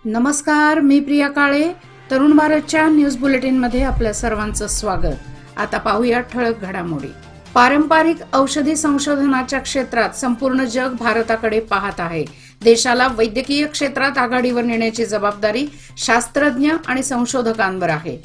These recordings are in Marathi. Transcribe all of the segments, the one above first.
नमस्कार, मी प्रिया काळे. तरुण भारतच्या न्यूज बुलेटिन मध्ये आपल्या सर्वांचं स्वागत. आता पाहूया ठळक घडामोडी. पारंपरिक औषधी संशोधनाच्या क्षेत्रात संपूर्ण जग भारताकडे पाहत आहे. देशाला वैद्यकीय क्षेत्रात आघाडीवर नेण्याची जबाबदारी शास्त्रज्ञ आणि संशोधकांवर आहे.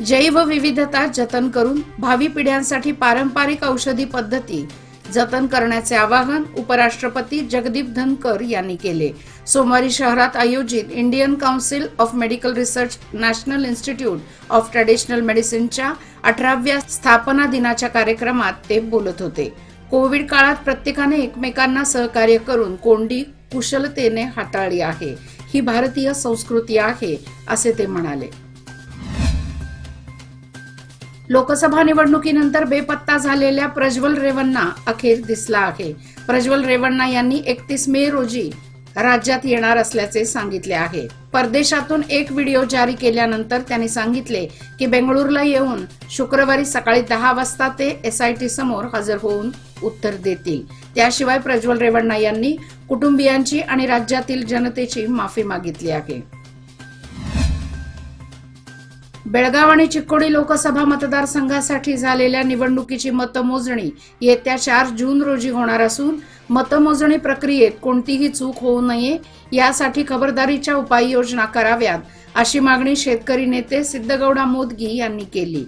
जैवविविधता जतन करून भावी पिढ्यांसाठी पारंपरिक औषधी पद्धती जतन करण्याचे आवाहन उपराष्ट्रपती जगदीप धनकर यांनी केले. सोमवारी शहरात आयोजित Indian council of medical research national institute of traditional मेडिसिनच्या 18व्या स्थापना दिनाच्या कार्यक्रमात ते बोलत होते. कोविड काळात प्रत्येकाने एकमेकांना सहकार्य करून कोंडी कुशलतेने हाताळली आहे. ही भारतीय संस्कृती आहे, असे ते म्हणाले. लोकसभा निवडणुकीनंतर बेपत्ता झालेल्या प्रज्वल रेवन्ना अखेर दिसला आहे. प्रज्वल रेवन्ना यांनी 31 मे रोजी राज्यात येणार असल्याचे सांगितले आहे. परदेशातून एक व्हिडिओ जारी केल्यानंतर त्यांनी सांगितले की बेंगळुरूला येऊन शुक्रवारी सकाळी 10 वाजता ते SIT समोर हजर होऊन उत्तर देतील. त्याशिवाय प्रज्वल रेवन्ना यांनी कुटुंबियांची आणि राज्यातील जनतेची माफी मागितली आहे. बेळगाव आणि चिक्कोडी लोकसभा मतदारसंघासाठी झालेल्या निवडणुकीची मतमोजणी येत्या 4 जून रोजी होणार असून मतमोजणी प्रक्रियेत कोणतीही चूक होऊ नये यासाठी खबरदारीच्या उपाययोजना कराव्यात, अशी मागणी शेतकरी नेते सिद्धगौडा मोदगी यांनी केली.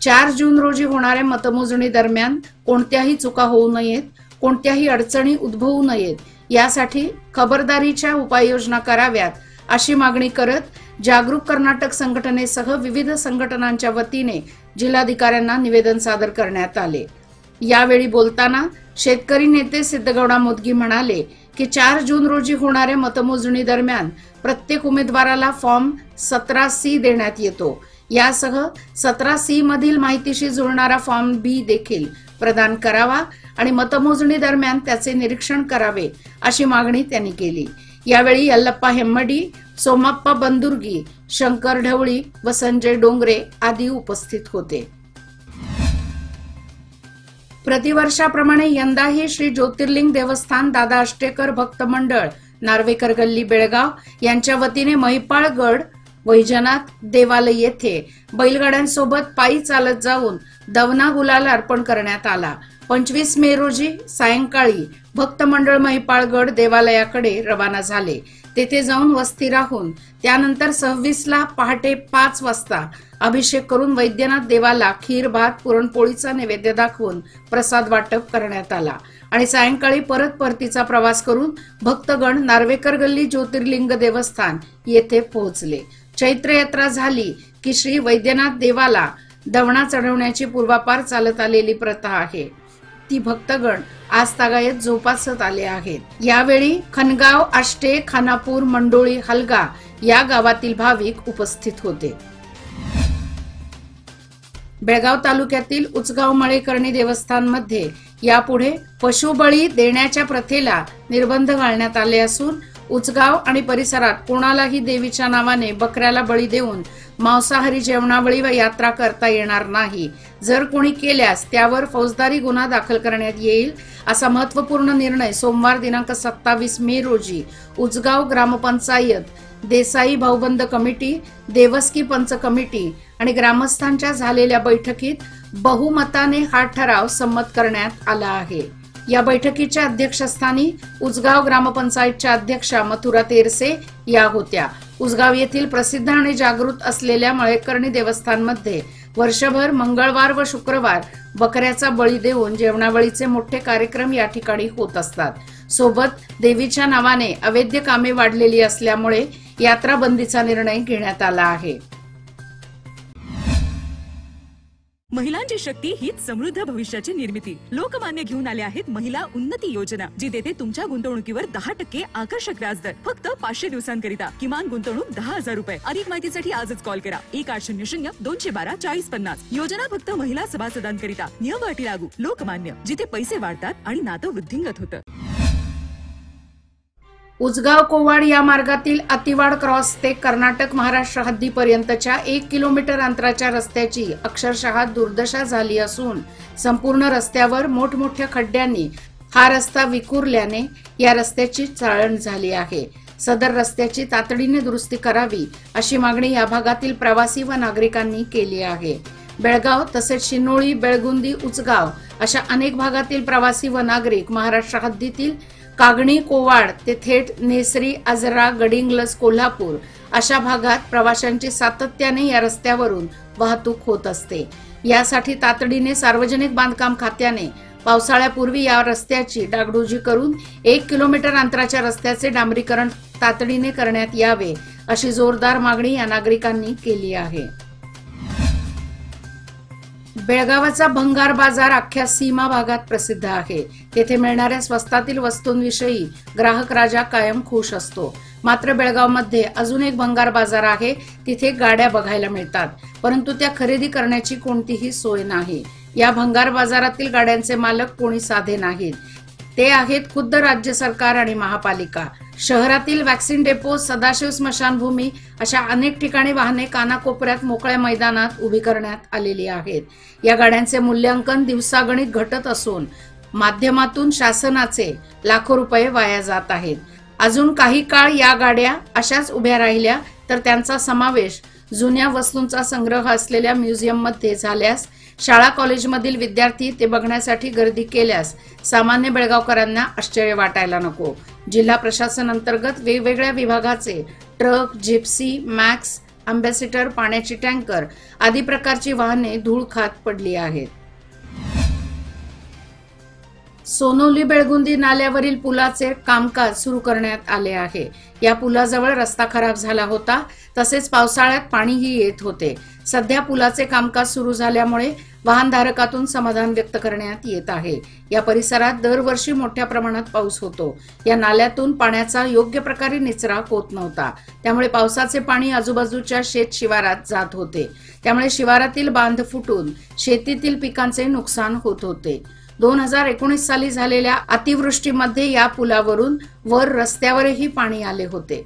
4 जून रोजी होणाऱ्या मतमोजणी दरम्यान कोणत्याही चुका होऊ नयेत, कोणत्याही अडचणी उद्भवू नयेत यासाठी खबरदारीच्या उपाययोजना कराव्यात, अशी मागणी करत जागरूक कर्नाटक संघटनेसह विविध संघटनांच्या वतीने जिल्हाधिकाऱ्यांना निवेदन सादर करण्यात आले. यावेळी बोलताना शेतकरी नेते सिद्धगौडा मोदगी म्हणाले की 4 जून रोजी होणाऱ्या मतमोजणी दरम्यान प्रत्येक उमेदवाराला फॉर्म 17C देण्यात येतो. यासह 17C मधील माहितीशी जुळणारा फॉर्म B देखील प्रदान करावा आणि मतमोजणी दरम्यान त्याचे निरीक्षण करावे, अशी मागणी त्यांनी केली. यावेळी यल्लप्पा हेम्मडी, सोमाप्पा बंदुर्गी, शंकर ढवळी व संजय डोंगरे आदी उपस्थित होते. प्रतिवर्षाप्रमाणे यंदाही श्री ज्योतिर्लिंग देवस्थान दादा आष्टेकर भक्त मंडळ नार्वेकर गल्ली बेळगाव यांच्या वतीने महिपाळगड वैजनाथ देवालय येथे बैलगाड्यांसोबत पायी चालत जाऊन दवना गुलाल अर्पण करण्यात आला. 25 मे रोजी सायंकाळी भक्त मंडळ महिपाळगड देवालयाकडे रवाना झाले. तेथे जाऊन वस्ती राहून त्यानंतर 26 पहाटे 5 वाजता अभिषेक करून वैद्यनाथ देवाला खीर भात पुरणपोळीचा नैवेद्य दाखवून प्रसाद वाटप करण्यात आला आणि सायंकाळी परत परतीचा प्रवास करून भक्तगण नार्वेकर गल्ली ज्योतिर्लिंग देवस्थान येथे पोहोचले. चैत्र यात्रा झाली की श्री वैद्यनाथ देवाला दवणा चढवण्याची पूर्वापार चालत आलेली प्रथा आहे. ती भक्तगण आज तागायत जोपासत आले आहेत. यावेळी खनगाव, आष्टे, खानापूर, मंडोळी, हलगा या गावातील भाविक उपस्थित होते. बेळगाव तालुक्यातील उचगाव मळेकर्णी देवस्थानमध्ये यापुढे पशुबळी देण्याच्या प्रथेला निर्बंध घालण्यात आले असून उचगाव आणि परिसरात कोणालाही देवीच्या नावाने बकऱ्याला बळी देऊन मांसाहारी जेवणावळी व यात्रा करता येणार नाही. जर कोणी केल्यास त्यावर फौजदारी गुन्हा दाखल करण्यात येईल, असा महत्वपूर्ण निर्णय सोमवार दिनांक 27 मे रोजी उचगाव ग्रामपंचायत, देसाई भाऊबंद कमिटी, देवस्की पंच कमिटी आणि ग्रामस्थांच्या झालेल्या बैठकीत बहुमताने हा ठराव संमत करण्यात आला आहे. या बैठकीच्या अध्यक्षस्थानी उचगाव ग्रामपंचायतच्या अध्यक्षा मथुरा तेरसे या होत्या. उचगाव येथील प्रसिद्ध आणि जागृत असलेल्या मळेकर्णी देवस्थानमध्ये वर्षभर मंगळवार व शुक्रवार बकऱ्याचा बळी देऊन जेवणावळीचे मोठे कार्यक्रम या ठिकाणी होत असतात. सोबत देवीच्या नावाने अवैध कामे वाढलेली असल्यामुळे यात्रा बंदीचा निर्णय घेण्यात आला आहे. महिलांची शक्ती हीच समृद्ध भविष्याची निर्मिती. लोकमान्य घेऊन आले आहेत महिला उन्नती योजना, जी देते तुमच्या गुंतवणुकीवर 10% आकर्षक व्याजदर फक्त 500 दिवसांकरिता. किमान गुंतवणूक 10,000 रुपये. अधिक माहितीसाठी आजच कॉल करा 1800-212-4050. योजना फक्त महिला सभासदांकरिता. नियम अटी लागू. लोकमान्य, जिथे पैसे वाढतात आणि नातं वृद्धिंगत होतं. उचगाव कोवाड या मार्गातील अतिवाड क्रॉस ते कर्नाटक महाराष्ट्र हद्दीपर्यंतच्या 1 किलोमीटर अंतराच्या रस्त्याची अक्षरशः दुर्दशा झाली असून संपूर्ण रस्त्यावर मोठमोठ्या खड्ड्यांनी हा रस्ता विखुरल्याने या रस्त्याची चाळण झाली आहे. सदर रस्त्याची तातडीने दुरुस्ती करावी अशी मागणी या भागातील प्रवासी व नागरिकांनी केली आहे। बेळगाव तसेच शिनोळी, बेळगुंदी, उचगाव अशा अनेक भागातील प्रवासी व नागरिक महाराष्ट्र हद्दीतील कागणी, कोवाड ते थेट नेसरी, आजरा, गडिंग्लज, कोल्हापूर अशा भागात प्रवाशांची सातत्याने या रस्त्यावरून वाहतूक होत असते। यासाठी तातडीने सार्वजनिक बांधकाम खात्याने पावसाळ्यापूर्वी या रस्त्याची डागडुजी करून 1 किलोमीटर अंतराच्या रस्त्याचे डांबरीकरण तातडीने करण्यात यावे अशी जोरदार मागणी या नागरिकांनी केली आहे। बेळगावाचा भंगार बाजार अख्ख्या सीमा भागात प्रसिद्ध आहे। तेथे मिळणाऱ्या स्वस्तातील वस्तूंविषयी ग्राहक राजा कायम खुश असतो। मात्र बेळगावमध्ये अजून एक भंगार बाजार आहे। तिथे गाड्या बघायला मिळतात, परंतु त्या खरेदी करण्याची कोणतीही सोय नाही। या भंगार बाजारातील गाड्यांचे मालक कोणी साधे नाहीत, ते आहेत खुद्द राज्य सरकार आणि महापालिका। शहरातील वॅक्सिन डेपो, सदाशिव स्मशानभूमी अशा अनेक ठिकाणी वाहने कानाकोपऱ्यात मोकळ्या मैदानात उभी करण्यात आलेली आहेत। या गाड्यांचे मूल्यांकन दिवसागणिक घटत असून माध्यमातून शासनाचे लाखो रुपये वाया जात आहेत। अजून काही काळ या गाड्या अशाच उभ्या राहिल्या तर त्यांचा समावेश जुन्या वस्तूंचा संग्रह असलेल्या म्युझियममध्ये झाल्यास, शाळा कॉलेजमधील विद्यार्थी ते बघण्यासाठी गर्दी केल्यास सामान्य बेळगावकरांना आश्चर्य वाटायला नको। जिल्हा प्रशासन अंतर्गत वेगवेगळ्या विभागाचे ट्रक, जिप्सी, मॅक्स, अँबॅसिडर, पाण्याची टँकर आदी प्रकारची वाहने धूळ खात पडली आहेत। सोनोली बेळगुंदी नाल्यावरील पुलाचे कामकाज सुरू करण्यात आले आहे। या पुलाजवळ रस्ता खराब झाला होता, तसेच पावसाळ्यात पाणीही येत होते। सध्या पुलाचे कामकाज सुरू झाल्यामुळे वाहनधारकातून समाधान व्यक्त करण्यात येत आहे। या परिसरात दरवर्षी मोठ्या प्रमाणात पाऊस होतो। या नाल्यातून पाण्याचा योग्य प्रकारे निचरा होत नव्हता, त्यामुळे पावसाचे पाणी आजूबाजूच्या शेत शिवारात जात होते। त्यामुळे शिवारातील बांध फुटून शेतीतील पिकांचे नुकसान होत होते। 2019 साली झालेल्या अतिवृष्टीमध्ये या पुलावरून वर रस्त्यावरही पाणी आले होते।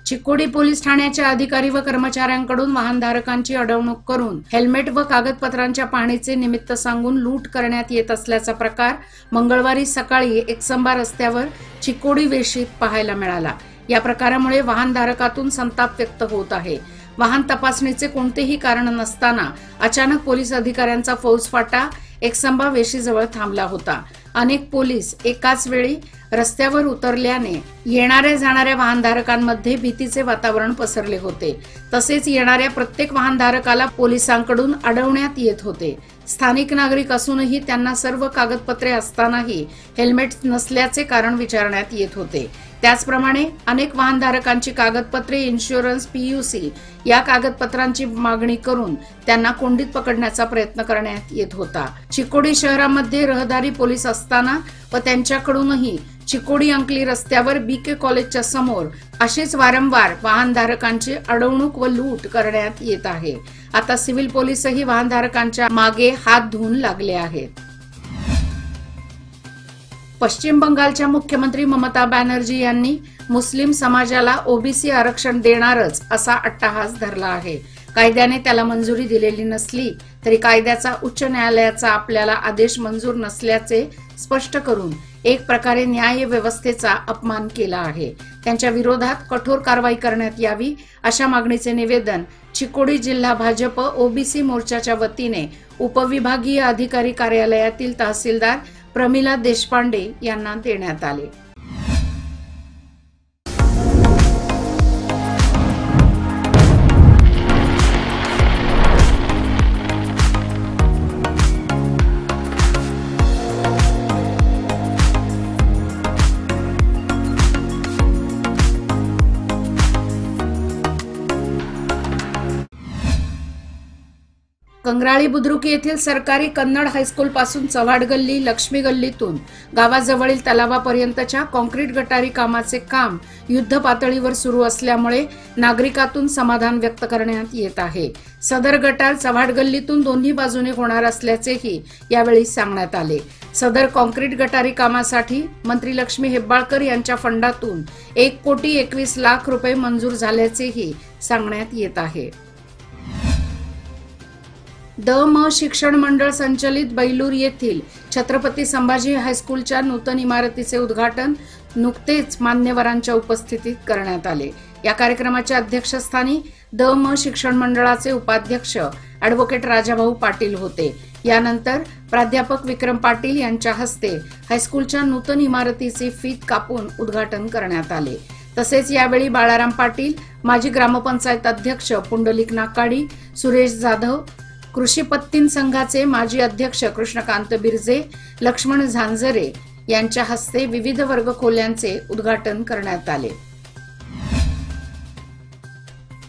चिकोडी पोलीस ठाण्याच्या अधिकारी व कर्मचाऱ्यांकडून वाहनधारकांची अडवणूक करून हेल्मेट व कागदपत्रांच्या पाहणीचे निमित्त सांगून लूट करण्यात येत असल्याचा प्रकार मंगळवारी सकाळी एकसंबा रस्त्यावर चिकोडी वेशीत पाहायला मिळाला। या प्रकारामुळे वाहनधारकातून संताप व्यक्त होत आहे। वाहन तपासणीचे कोणतेही कारण नसताना अचानक पोलीस अधिकाऱ्यांचा फौजफाटा एकसंबा वेशीजवळ थांबला होता। अनेक पोलीस एकाच वेळी रस्त्यावर उतरल्याने येणाऱ्या जाणाऱ्या वाहनधारकांमध्ये भीतीचे वातावरण पसरले होते। तसेच येणाऱ्या प्रत्येक वाहनधारकाला पोलिसांकडून अडवण्यात येत होते। स्थानिक नागरिक असूनही त्यांना सर्व कागदपत्रे असतानाही हेल्मेट नसल्याचे कारण विचारण्यात येत होते। त्याचप्रमाणे अनेक वाहनधारकांची कागदपत्रे, इन्शुरन्स, पीयूसी या कागदपत्रांची मागणी करून त्यांना कोंडीत पकडण्याचा प्रयत्न करण्यात येत होता। चिकोडी शहरामध्ये रहदारी पोलीस असताना व त्यांच्याकडूनही चिकोडी अंकली रस्त्यावर बीके कॉलेजच्या समोर अशीच वारंवार वाहनधारकांची अडवणूक व लूट करण्यात येत आहे। आता सिव्हिल पोलीसही वाहनधारकांच्या मागे हात धुवून लागले आहेत। पश्चिम बंगालच्या मुख्यमंत्री ममता बॅनर्जी यांनी मुस्लिम समाजाला ओबीसी आरक्षण देणारच असा अट्टहास धरला आहे। कायद्याने त्याला मंजुरी दिलेली नसली तरी कायद्याचा उच्च न्यायालयाचा आपल्याला आदेश मंजूर नसल्याचे स्पष्ट करून एक प्रकारे न्याय व्यवस्थेचा अपमान केला आहे। त्यांच्या विरोधात कठोर कारवाई करण्यात यावी अशा मागणीचे निवेदन चिकोडी जिल्हा भाजप ओबीसी मोर्चाच्या वतीने उपविभागीय अधिकारी कार्यालयातील तहसीलदार प्रमिला देशपांडे यांना देण्यात आले। कंग्राळी बुद्रुकी येथील सरकारी कन्नड हायस्कूल पासून चव्हाड गल्ली, लक्ष्मी गल्लीतून गावाजवळील तलावापर्यंतच्या कॉन्क्रीट गटारी कामाचे काम युद्ध पातळीवर सुरू असल्यामुळे नागरिकातून समाधान व्यक्त करण्यात येत आहे। सदर गटार चव्हाड गल्लीतून दोन्ही बाजूने होणार असल्याचेही यावेळी सांगण्यात आले। सदर कॉन्क्रीट गटारी कामासाठी मंत्री लक्ष्मी हेब्बाळकर यांच्या फंडातून 1,21,00,000 रुपये मंजूर झाल्याचेही सांगण्यात येत आहे। द.म. शिक्षण मंडळ संचलित बैलूर येथील छत्रपती संभाजी हायस्कूलच्या नूतन इमारतीचे उद्घाटन नुकतेच मान्यवरांच्या उपस्थितीत करण्यात आले। या कार्यक्रमाच्या अध्यक्षस्थानी द.म. शिक्षण मंडळाचे उपाध्यक्ष ॲडव्होकेट राजाभाऊ पाटील होते। यानंतर प्राध्यापक विक्रम पाटील यांच्या हस्ते हायस्कूलच्या नूतन इमारतीचे फीत कापून उद्घाटन करण्यात आले। तसेच यावेळी बाळाराम पाटील, माजी ग्रामपंचायत अध्यक्ष पुंडलिक नाकाडी, सुरेश जाधव, कृषी पत्तीन संघाचे माजी अध्यक्ष कृष्णकांत बिरजे, लक्ष्मण झांजरे यांच्या हस्ते विविध वर्ग खोल्यांचे उद्घाटन करण्यात आले।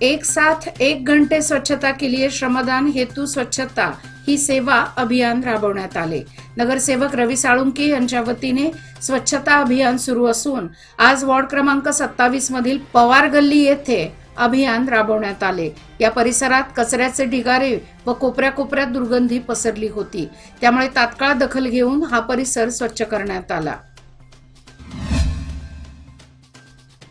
एक साथ एक घंटे स्वच्छता के लिए श्रमदान हेतु स्वच्छता ही सेवा अभियान राबवण्यात आले। नगरसेवक रवी साळुंके यांच्या वतीने स्वच्छता अभियान सुरू असून आज वॉर्ड क्रमांक 27 मधील पवार गल्ली येथे अभियान राबवण्यात आले। या परिसरात कचऱ्याचे ढिगारे व कोपऱ्यात दुर्गंधी पसरली होती, त्यामुळे तात्काळ दखल घेऊन हा परिसर स्वच्छ करण्यात आला।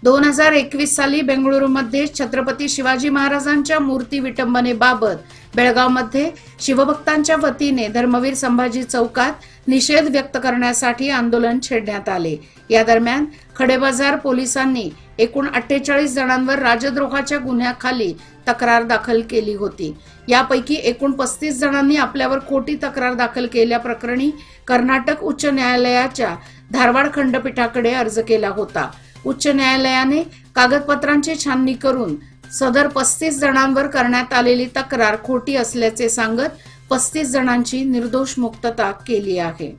2021 साली बेंगळुरूमध्ये छत्रपती शिवाजी महाराजांच्या मूर्ती विटंबनेबाबत बेळगावमध्ये शिवभक्तांच्या वतीने धर्मवीर संभाजी चौकात निषेध व्यक्त करण्यासाठी आंदोलन छेडण्यात आले। या दरम्यान खडेबाजार पोलिसांनी एकूण 48 जणांवर राजद्रोहाच्या गुन्ह्याखाली तक्रार दाखल केली होती। यापैकी एकूण 35 जणांनी आपल्यावर खोटी तक्रार दाखल केल्याप्रकरणी कर्नाटक उच्च न्यायालयाच्या धारवाड खंडपीठाकडे अर्ज केला होता। उच्च न्यायालयाने कागदपत्रांची छाननी करून सदर 35 जणांवर करण्यात आलेली तक्रार खोटी असल्याचे सांगत 35 जणांची निर्दोष मुक्तता केली आहे।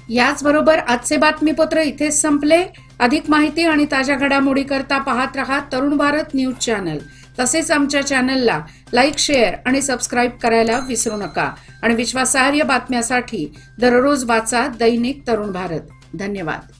याचबरोबर आजचे बातमीपत्र इथेच संपले। अधिक माहिती आणि ताज्या घडामोडी करता पाहत रहा तरुण भारत न्यूज चॅनल। तसेच आमच्या चॅनलला लाईक, शेअर आणि सबस्क्राईब करायला विसरू नका आणि विश्वासार्ह बातम्यासाठी दररोज वाचा दैनिक तरुण भारत। धन्यवाद।